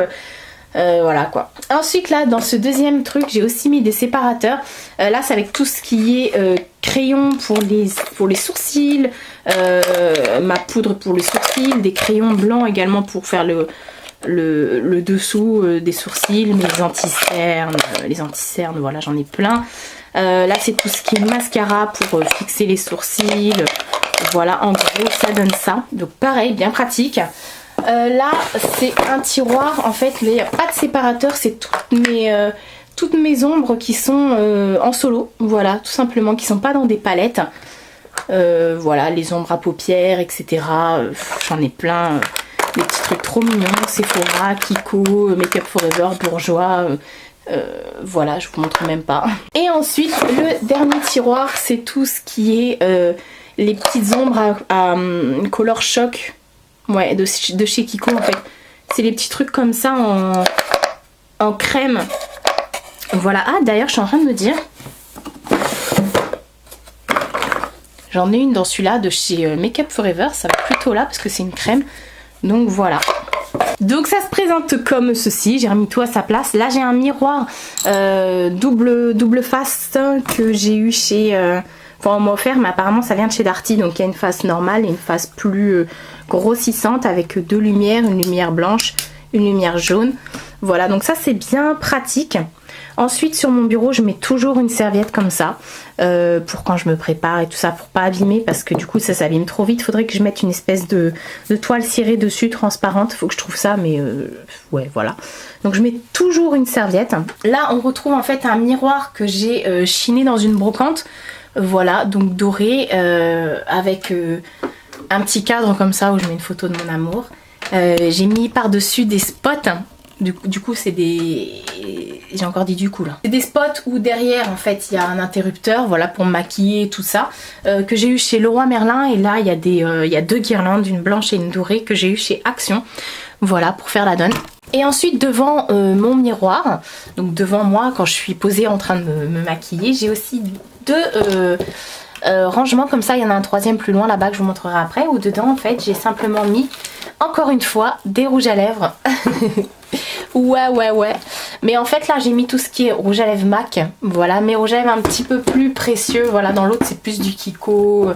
Speaker 1: voilà quoi. Ensuite là dans ce deuxième truc j'ai aussi mis des séparateurs. Là c'est avec tout ce qui est crayon pour les sourcils, ma poudre pour les sourcils, des crayons blancs également pour faire le dessous des sourcils, mes anti-cernes, les anti-cernes, voilà j'en ai plein. Là c'est tout ce qui est mascara pour fixer les sourcils. Voilà, en gros ça donne ça, donc pareil, bien pratique. Là c'est un tiroir, en fait il n'y a pas de séparateur, c'est toutes mes ombres qui sont en solo, voilà, tout simplement, qui sont pas dans des palettes. Voilà, les ombres à paupières, etc. J'en ai plein, des petits trucs trop mignons, Sephora, Kiko, Make Up Forever, Bourjois. Voilà, je vous montre même pas. Et ensuite le dernier tiroir c'est tout ce qui est les petites ombres à color shock, ouais, de chez Kiko en fait. C'est les petits trucs comme ça en crème. Voilà, ah d'ailleurs je suis en train de me dire, j'en ai une dans celui-là de chez Make Up Forever, ça va plutôt là parce que c'est une crème. Donc voilà. Donc ça se présente comme ceci, j'ai remis tout à sa place. Là j'ai un miroir double face que j'ai eu chez... Enfin on m'a offert, mais apparemment ça vient de chez Darty. Donc il y a une face normale et une face plus grossissante avec deux lumières, une lumière blanche, une lumière jaune. Voilà, donc ça c'est bien pratique. Ensuite sur mon bureau je mets toujours une serviette comme ça pour quand je me prépare et tout ça, pour pas abîmer, parce que du coup ça s'abîme trop vite. Faudrait que je mette une espèce de toile cirée dessus transparente, faut que je trouve ça, mais ouais voilà. Donc je mets toujours une serviette. Là on retrouve en fait un miroir que j'ai chiné dans une brocante, voilà, donc doré, avec un petit cadre comme ça où je mets une photo de mon amour. J'ai mis par dessus des spots. Du coup c'est des... J'ai encore dit du coup là. C'est des spots où derrière en fait il y a un interrupteur, voilà, pour me maquiller tout ça, que j'ai eu chez Leroy Merlin. Et là il y a deux guirlandes, une blanche et une dorée, que j'ai eu chez Action, voilà, pour faire la donne. Et ensuite devant mon miroir, donc devant moi quand je suis posée en train de me maquiller, j'ai aussi deux rangements comme ça. Il y en a un troisième plus loin là-bas que je vous montrerai après, où dedans en fait j'ai simplement mis encore une fois des rouges à lèvres. Ouais. Mais en fait là j'ai mis tout ce qui est rouge à lèvres MAC. Voilà, mes rouges à lèvres un petit peu plus précieux. Voilà, dans l'autre c'est plus du Kiko,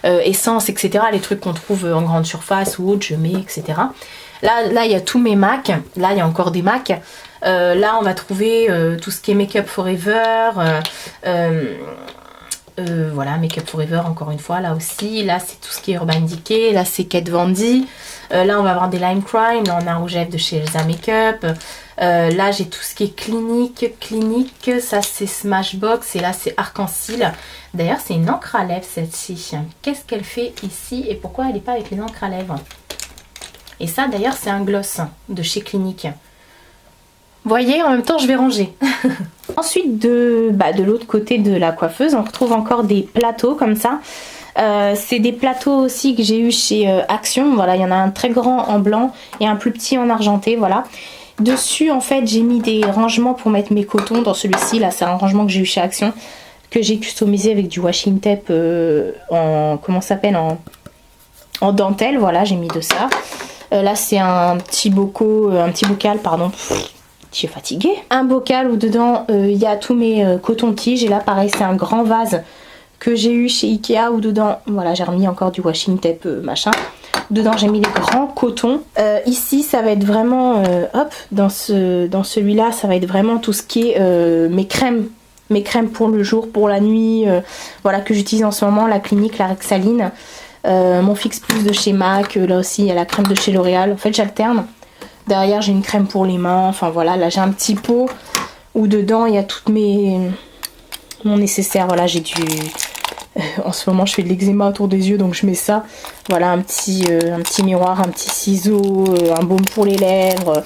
Speaker 1: Essence, etc. Les trucs qu'on trouve en grande surface ou autre, je mets, etc. Là il y a tous mes MAC. Là il y a encore des MAC. Là on va trouver tout ce qui est Make Up Forever. Voilà, Make Up Forever encore une fois, là aussi. Là c'est tout ce qui est Urban Decay. Là c'est Kat Von D. Là on va avoir des Lime Crime. Là on a un rouge à lèvres de chez Elsa Makeup. Là j'ai tout ce qui est Clinique. Ça c'est Smashbox. Et là c'est Arc-en-Ciel. D'ailleurs c'est une encre à lèvres celle-ci. Qu'est-ce qu'elle fait ici et pourquoi elle n'est pas avec les encres à lèvres? Et ça d'ailleurs c'est un gloss de chez Clinique. Vous voyez, en même temps je vais ranger. Ensuite de l'autre côté de la coiffeuse, on retrouve encore des plateaux comme ça. C'est des plateaux aussi que j'ai eu chez Action. Voilà, il y en a un très grand en blanc et un plus petit en argenté, voilà. Dessus en fait j'ai mis des rangements pour mettre mes cotons. Dans celui-ci là, c'est un rangement que j'ai eu chez Action, que j'ai customisé avec du washi tape en, comment ça s'appelle, en dentelle. Voilà, j'ai mis de ça. Là c'est un petit bocal, pardon. Je suis fatiguée. Un bocal où dedans il y a tous mes cotons-tiges. Et là pareil c'est un grand vase que j'ai eu chez Ikea, où dedans, voilà, j'ai remis encore du washi tape machin. Dedans j'ai mis les grands cotons. Ici ça va être vraiment, hop, dans celui-là ça va être vraiment tout ce qui est mes crèmes pour le jour, pour la nuit, voilà, que j'utilise en ce moment, la Clinique, la Rexaline, mon Fix Plus de chez MAC, là aussi il y a la crème de chez L'Oréal. En fait j'alterne. Derrière j'ai une crème pour les mains, enfin voilà, là j'ai un petit pot où dedans il y a toutes mon nécessaire. Voilà, j'ai du... en ce moment je fais de l'eczéma autour des yeux donc je mets ça. Voilà, un petit miroir, un petit ciseau, un baume pour les lèvres.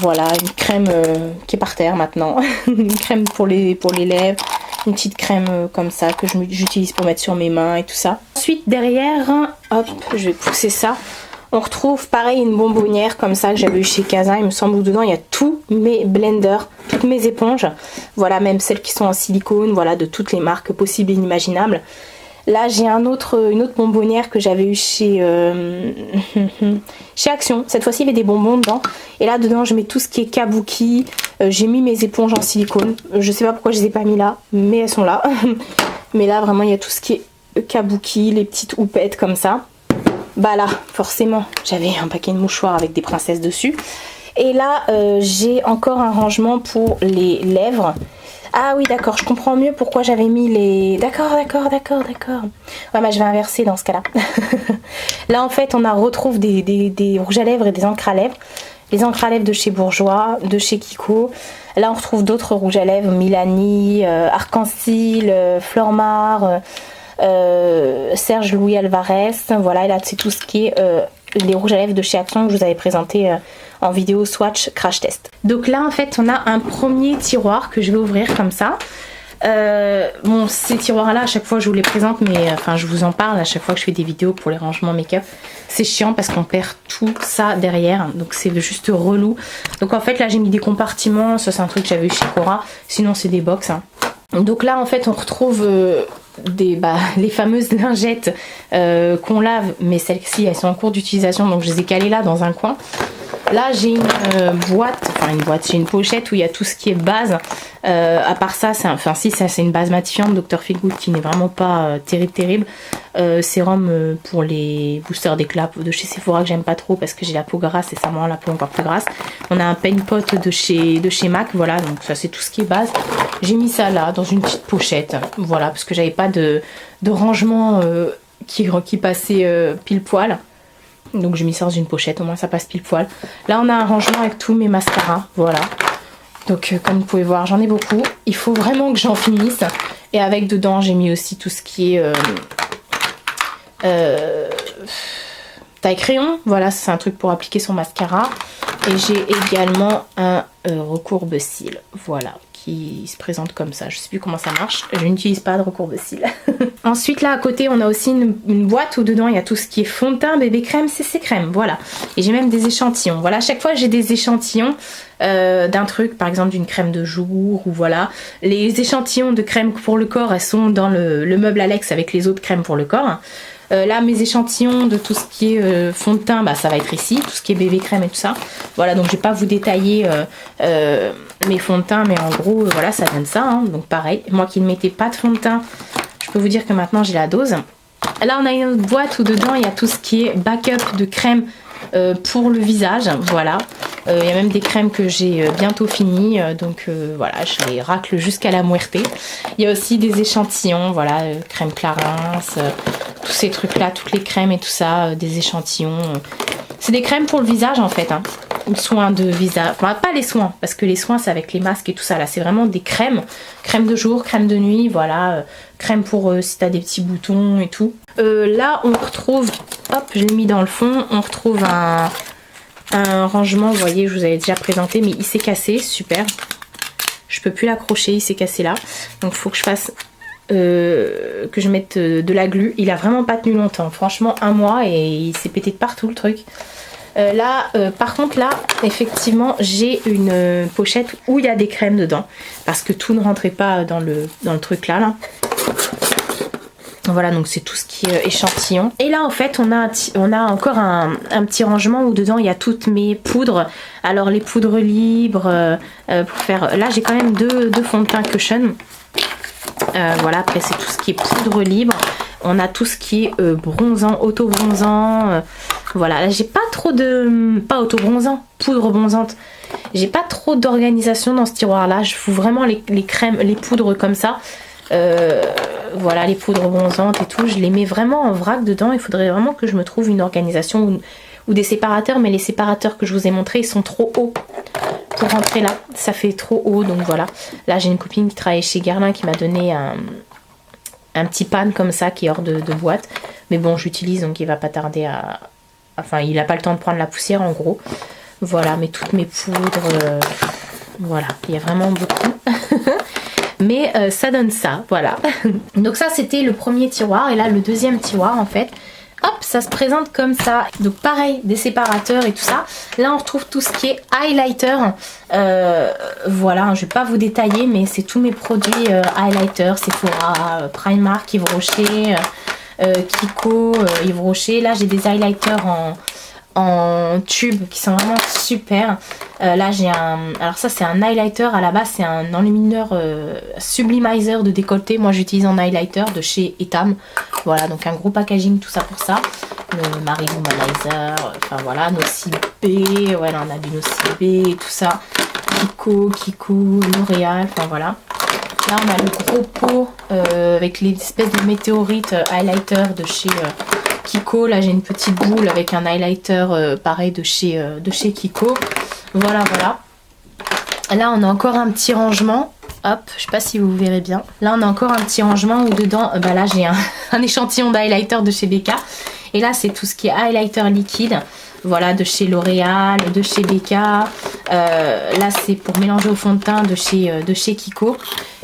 Speaker 1: Voilà, une crème qui est par terre maintenant. Une crème pour les lèvres. Une petite crème comme ça que j'utilise pour mettre sur mes mains et tout ça. Ensuite derrière, hop, je vais pousser ça. On retrouve pareil une bonbonnière comme ça que j'avais eu chez Casa, il me semble, où dedans il y a tous mes blenders, toutes mes éponges. Voilà, même celles qui sont en silicone, voilà, de toutes les marques possibles et inimaginables. Là j'ai une autre bonbonnière que j'avais eu chez Action. Cette fois-ci il y avait des bonbons dedans. Et là dedans je mets tout ce qui est kabuki. J'ai mis mes éponges en silicone. Je sais pas pourquoi je les ai pas mis là, mais elles sont là. Mais là vraiment il y a tout ce qui est kabuki, les petites houpettes comme ça. Bah là, forcément, j'avais un paquet de mouchoirs avec des princesses dessus. Et là, j'ai encore un rangement pour les lèvres. Ah oui, d'accord, je comprends mieux pourquoi j'avais mis les... D'accord. Ouais, bah je vais inverser dans ce cas-là. Là, en fait, on retrouve des rouges à lèvres et des encres à lèvres. Les encres à lèvres de chez Bourjois, de chez Kiko. Là, on retrouve d'autres rouges à lèvres, Milani, Arc-en-Ciel, Flormar... Serge Louis Alvarez, voilà. Et là c'est tout ce qui est les rouges à lèvres de chez Action que je vous avais présenté en vidéo swatch crash test. Donc là en fait on a un premier tiroir que je vais ouvrir comme ça. Bon, ces tiroirs là à chaque fois je vous les présente, mais enfin je vous en parle à chaque fois que je fais des vidéos pour les rangements make-up. C'est chiant parce qu'on perd tout ça derrière, donc c'est juste relou. Donc en fait là j'ai mis des compartiments, ça c'est un truc que j'avais eu chez Cora, sinon c'est des box hein. Donc là en fait on retrouve les fameuses lingettes qu'on lave, mais celles-ci elles sont en cours d'utilisation donc je les ai calées là dans un coin. Là j'ai une boîte, j'ai une pochette où il y a tout ce qui est base. À part ça, ça c'est une base matifiante Dr Feelgood qui n'est vraiment pas terrible. Sérum pour les boosters d'éclat de chez Sephora que j'aime pas trop parce que j'ai la peau grasse et ça me rend la peau encore plus grasse. On a un paint pot de chez MAC, voilà, donc ça c'est tout ce qui est base. J'ai mis ça là dans une petite pochette, voilà, parce que j'avais pas de rangement qui passait pile poil. Donc j'ai mis ça dans une pochette, au moins ça passe pile poil. Là on a un rangement avec tous mes mascaras, voilà. Donc comme vous pouvez voir, j'en ai beaucoup. Il faut vraiment que j'en finisse. Et avec dedans, j'ai mis aussi tout ce qui est taille crayon. Voilà, c'est un truc pour appliquer son mascara. Et j'ai également un recourbe-cils. Voilà, qui se présente comme ça. Je sais plus comment ça marche. Je n'utilise pas de recourbe-cils. Ensuite, là à côté, on a aussi une boîte où dedans il y a tout ce qui est fond de teint, bébé crème, CC crème. Voilà. Et j'ai même des échantillons. Voilà, à chaque fois j'ai des échantillons d'un truc, par exemple d'une crème de jour, ou voilà. Les échantillons de crème pour le corps, elles sont dans le meuble Alex avec les autres crèmes pour le corps. Là mes échantillons de tout ce qui est fond de teint, bah, ça va être ici, tout ce qui est bébé crème et tout ça. Voilà, donc je vais pas vous détailler mes fonds de teint, mais en gros voilà, ça donne ça, hein. Donc pareil, moi qui ne mettais pas de fond de teint, je peux vous dire que maintenant j'ai la dose. Là on a une autre boîte où dedans il y a tout ce qui est backup de crème pour le visage, voilà. Il y a même des crèmes que j'ai bientôt finies, donc voilà, je les racle jusqu'à la muerte. Il y a aussi des échantillons, voilà, crème Clarins, tous ces trucs là, toutes les crèmes et tout ça, des échantillons. C'est des crèmes pour le visage en fait, hein. Soins de visage, enfin pas les soins, parce que les soins c'est avec les masques et tout ça, là c'est vraiment des crèmes, crème de jour, crème de nuit, voilà, crème pour si t'as des petits boutons et tout. Là on retrouve, hop, je l'ai mis dans le fond, on retrouve un rangement, vous voyez, je vous avais déjà présenté, mais il s'est cassé, super. Je peux plus l'accrocher, il s'est cassé là, donc il faut que je fasse que je mette de la glu. Il a vraiment pas tenu longtemps, franchement 1 mois, et il s'est pété de partout le truc. Là par contre là effectivement j'ai une pochette où il y a des crèmes dedans parce que tout ne rentrait pas dans le truc là. Voilà, donc c'est tout ce qui est échantillon. Et là en fait on a encore un petit rangement où dedans il y a toutes mes poudres. Alors les poudres libres pour faire, là j'ai quand même deux fonds de teint cushion. Voilà, après c'est tout ce qui est poudre libre. On a tout ce qui est bronzant, auto-bronzant. Voilà, là j'ai pas trop de... Pas auto-bronzant, poudre bronzante. J'ai pas trop d'organisation dans ce tiroir là. Je fous vraiment les crèmes, les poudres comme ça. Voilà, les poudres bronzantes et tout. Je les mets vraiment en vrac dedans. Il faudrait vraiment que je me trouve une organisation ou des séparateurs. Mais les séparateurs que je vous ai montrés, ils sont trop hauts pour rentrer là. Ça fait trop haut, donc voilà. Là j'ai une copine qui travaille chez Guerlain qui m'a donné un petit pan comme ça qui est hors de boîte. Mais bon, j'utilise, donc il va pas tarder à... Enfin, il a pas le temps de prendre la poussière en gros. Voilà, mais toutes mes poudres... Voilà, il y a vraiment beaucoup. Mais ça donne ça, voilà. Donc ça, c'était le premier tiroir. Et là, le deuxième tiroir, en fait... Hop, ça se présente comme ça. Donc pareil, des séparateurs et tout ça. Là, on retrouve tout ce qui est highlighter. Voilà, je vais pas vous détailler, mais c'est tous mes produits highlighter. Sephora, Primark, Yves Rocher, Kiko, Yves Rocher. Là, j'ai des highlighters en tube qui sont vraiment super. Là j'ai alors ça c'est un highlighter, à la base c'est un enlumineur sublimizer de décolleté. Moi j'utilise un highlighter de chez Etam. Voilà, donc un gros packaging, tout ça pour ça. Le Marie Luminizer, enfin voilà, Nocibé, ouais là on a du Nocibé, tout ça. Kiko, L'Oréal, enfin voilà. Là on a le gros pot avec les espèces de météorites highlighter de chez Kiko. Là j'ai une petite boule avec un highlighter pareil de chez Kiko. Voilà. Là on a encore un petit rangement. Hop, je sais pas si vous verrez bien. Là on a encore un petit rangement où dedans, bah là j'ai un échantillon d'highlighter de chez Becca. Et là c'est tout ce qui est highlighter liquide. Voilà, de chez L'Oréal, de chez Becca. Là c'est pour mélanger au fond de teint de chez Kiko.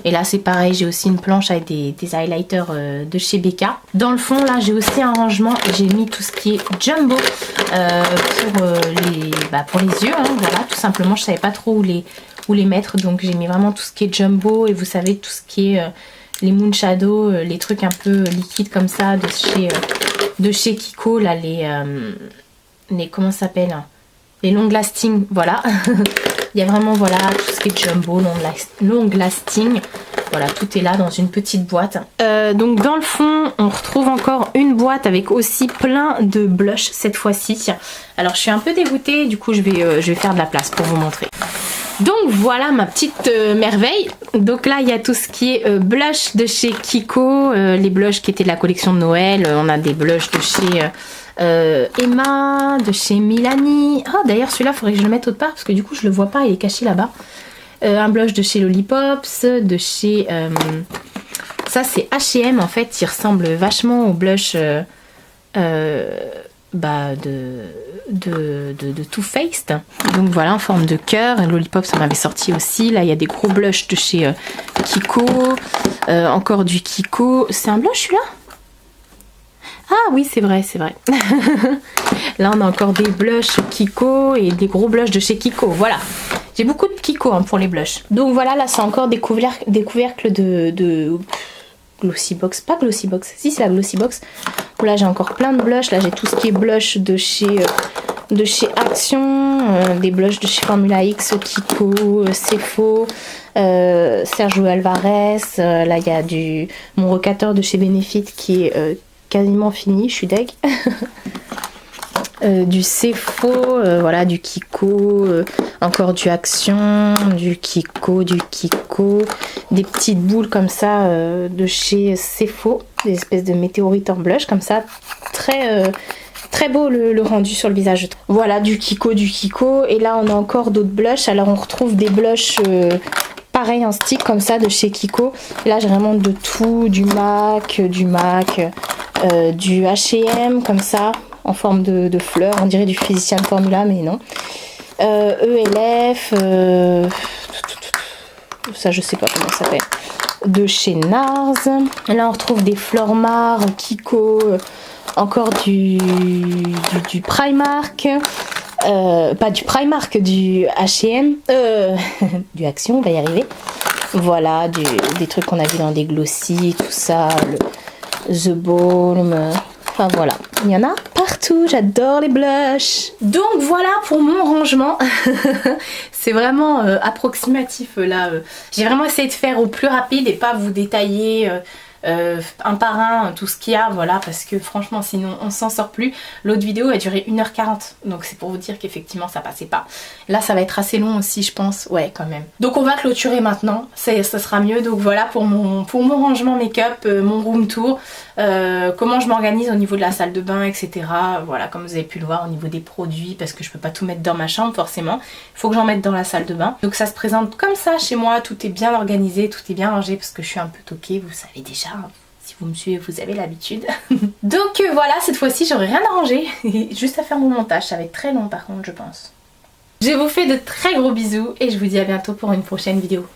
Speaker 1: Et là c'est pareil, j'ai aussi une planche avec des highlighters de chez Becca. Dans le fond là j'ai aussi un rangement et j'ai mis tout ce qui est jumbo pour les yeux, hein, voilà, tout simplement. Je savais pas trop où les mettre, donc j'ai mis vraiment tout ce qui est jumbo. Et vous savez, tout ce qui est les moon shadow, les trucs un peu liquides comme ça de chez Kiko, là les comment ça s'appelle, les long lasting, voilà. Il y a vraiment voilà tout ce qui est jumbo, long lasting. Voilà, tout est là dans une petite boîte. Donc dans le fond, on retrouve encore une boîte avec aussi plein de blush cette fois-ci. Alors je suis un peu dégoûtée, du coup je vais faire de la place pour vous montrer. Donc voilà ma petite merveille. Donc là il y a tout ce qui est blush de chez Kiko, les blushs qui étaient de la collection de Noël. On a des blushs de chez Emma, de chez Milani. Ah d'ailleurs celui-là faudrait que je le mette autre part parce que du coup je le vois pas, il est caché là-bas. Un blush de chez Lollipops, de chez... ça c'est H&M en fait, il ressemble vachement au blush de Too Faced. Donc voilà en forme de cœur. Lollipop ça m'avait sorti aussi. Là il y a des gros blushs de chez Kiko. Encore du Kiko. C'est un blush celui-là? Ah oui c'est vrai, c'est vrai. Là on a encore des blushs Kiko et des gros blushs de chez Kiko. Voilà. J'ai beaucoup de Kiko hein, pour les blushs. Donc voilà, là c'est encore des couvercles de Glossybox. Pas Glossybox, si c'est la Glossybox. Là j'ai encore plein de blushs. Là j'ai tout ce qui est blush de chez Action, des blushs de chez Formula X, Kiko, Cefo, Sergio Alvarez. Là il y a mon recateur de chez Benefit qui est quasiment fini, je suis deg. Du Cefo, voilà, du Kiko, encore du Action, du Kiko, des petites boules comme ça de chez Cefo, des espèces de météorites en blush comme ça, très beau le rendu sur le visage. Voilà, du Kiko, et là on a encore d'autres blushs. Alors on retrouve des blushs pareil en stick comme ça de chez Kiko. Et là j'ai vraiment de tout, du MAC, du H&M comme ça en forme de fleurs, on dirait du Physician Formula mais non. ELF, ça je sais pas comment ça s'appelle, de chez NARS. Et là on retrouve des Flormar, Kiko, encore du Primark, pas du Primark, du H&M, du Action, on va y arriver. Voilà, des trucs qu'on a vu dans des glossy, tout ça, The Balm, enfin voilà, il y en a partout, j'adore les blushs. Donc voilà pour mon rangement. C'est vraiment approximatif là. J'ai vraiment essayé de faire au plus rapide et pas vous détailler un par un tout ce qu'il y a, voilà, parce que franchement sinon on s'en sort plus. L'autre vidéo a duré 1h40, donc c'est pour vous dire qu'effectivement ça passait pas. Là ça va être assez long aussi je pense, ouais quand même. Donc on va clôturer maintenant, ça sera mieux. Donc voilà pour mon rangement make-up, mon room tour, comment je m'organise au niveau de la salle de bain, etc. Voilà, comme vous avez pu le voir au niveau des produits, parce que je peux pas tout mettre dans ma chambre forcément, il faut que j'en mette dans la salle de bain. Donc ça se présente comme ça chez moi, tout est bien organisé, tout est bien rangé parce que je suis un peu toquée, vous savez déjà. Si vous me suivez, vous avez l'habitude. Donc voilà, cette fois-ci, j'aurai rien à ranger. Juste à faire mon montage. Ça va être très long par contre, je pense. Je vous fais de très gros bisous et je vous dis à bientôt pour une prochaine vidéo.